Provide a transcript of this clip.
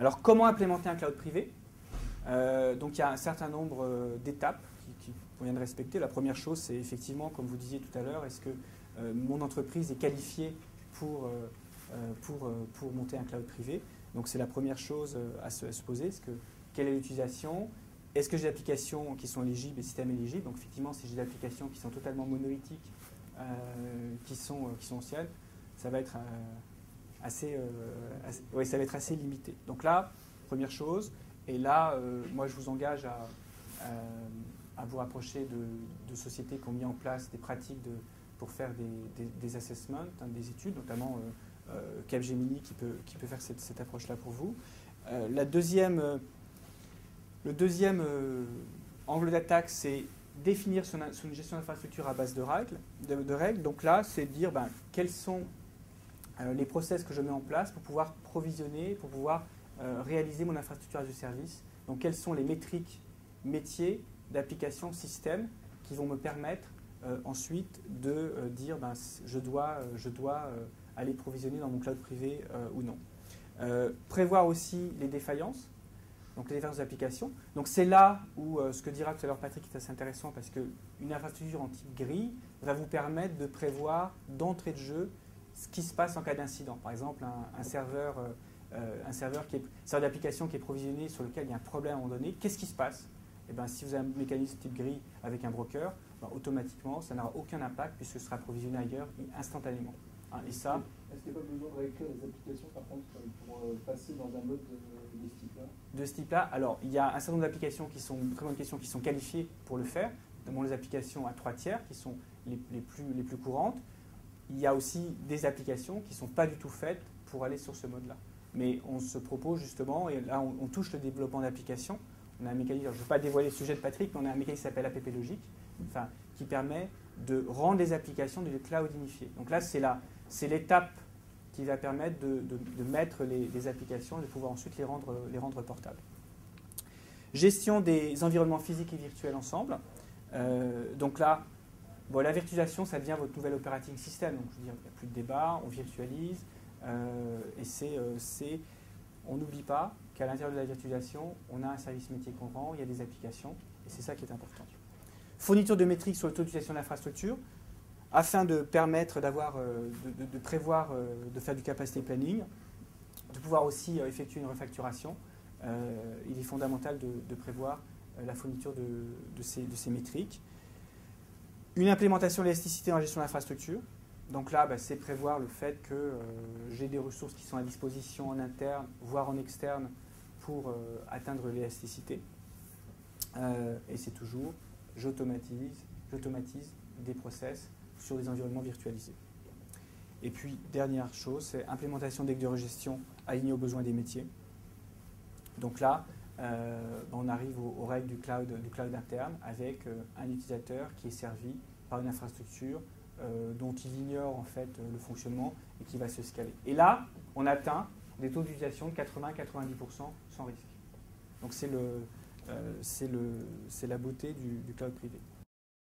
Alors, comment implémenter un cloud privé? Donc, il y a un certain nombre d'étapes qu'il convient de respecter. La première chose, c'est effectivement, comme vous disiez tout à l'heure, est-ce que mon entreprise est qualifiée pour monter un cloud privé? Donc, c'est la première chose à se poser. Quelle est l'utilisation? Est-ce que j'ai des applications qui sont éligibles et systèmes éligibles? Donc, effectivement, si j'ai des applications qui sont totalement monolithiques, qui sont anciennes, ça va être assez limité. Donc là, première chose, et là, moi, je vous engage à vous rapprocher de sociétés qui ont mis en place des pratiques pour faire des assessments, hein, des études, notamment Capgemini qui peut faire cette approche-là pour vous. Le deuxième angle d'attaque, c'est définir son gestion d'infrastructure à base de règles. Donc là, c'est de dire quels sont les process que je mets en place pour pouvoir provisionner, pour pouvoir réaliser mon infrastructure as a service. Donc quelles sont les métriques métiers d'application système qui vont me permettre ensuite de dire je dois aller provisionner dans mon cloud privé ou non. Prévoir aussi les défaillances. Donc les différentes applications. Donc c'est là où ce que dira tout à l'heure Patrick est assez intéressant parce qu'une infrastructure en type grille va vous permettre de prévoir d'entrée de jeu ce qui se passe en cas d'incident. Par exemple, un serveur d'application qui est provisionné sur lequel il y a un problème à un moment donné, qu'est-ce qui se passe? Si vous avez un mécanisme type grille avec un broker, automatiquement ça n'aura aucun impact puisque ce sera provisionné ailleurs instantanément. Et ça, est-ce qu'il n'y a pas besoin de réécrire les applications par contre pour passer dans un mode de ce type-là? De ce type-là, alors il y a un certain nombre d'applications qui sont, très bonne question, qui sont qualifiées pour le faire, notamment les applications à 3 tiers qui sont les plus courantes. Il y a aussi des applications qui ne sont pas du tout faites pour aller sur ce mode-là. Mais on se propose justement, et là on touche le développement d'applications. On a un mécanisme, je ne veux pas dévoiler le sujet de Patrick, mais on a un mécanisme qui s'appelle App Logic, qui permet de rendre les applications de cloud unifiées. Donc là, c'est l'étape qui va permettre de mettre les applications et de pouvoir ensuite les rendre portables. Gestion des environnements physiques et virtuels ensemble. Donc là, la virtualisation, ça devient votre nouvel operating system. Donc je veux dire, il n'y a plus de débat, on virtualise. On n'oublie pas qu'à l'intérieur de la virtualisation, on a un service métier qu'on rend, il y a des applications, et c'est ça qui est important. Fourniture de métriques sur l'automatisation de l'infrastructure, afin de permettre de prévoir, de faire du capacity planning, de pouvoir aussi effectuer une refacturation. Il est fondamental de prévoir la fourniture de ces métriques. Une implémentation de l'élasticité en gestion d'infrastructure. Donc là, c'est prévoir le fait que j'ai des ressources qui sont à disposition en interne, voire en externe, pour atteindre l'élasticité. Et c'est toujours, j'automatise des process sur des environnements virtualisés. Et puis, dernière chose, c'est implémentation d'actes de gestion alignés aux besoins des métiers. Donc là, on arrive aux règles du cloud interne avec un utilisateur qui est servi par une infrastructure dont il ignore en fait le fonctionnement et qui va se scaler. Et là, on atteint des taux d'utilisation de 80-90% sans risque. Donc c'est la beauté du cloud privé.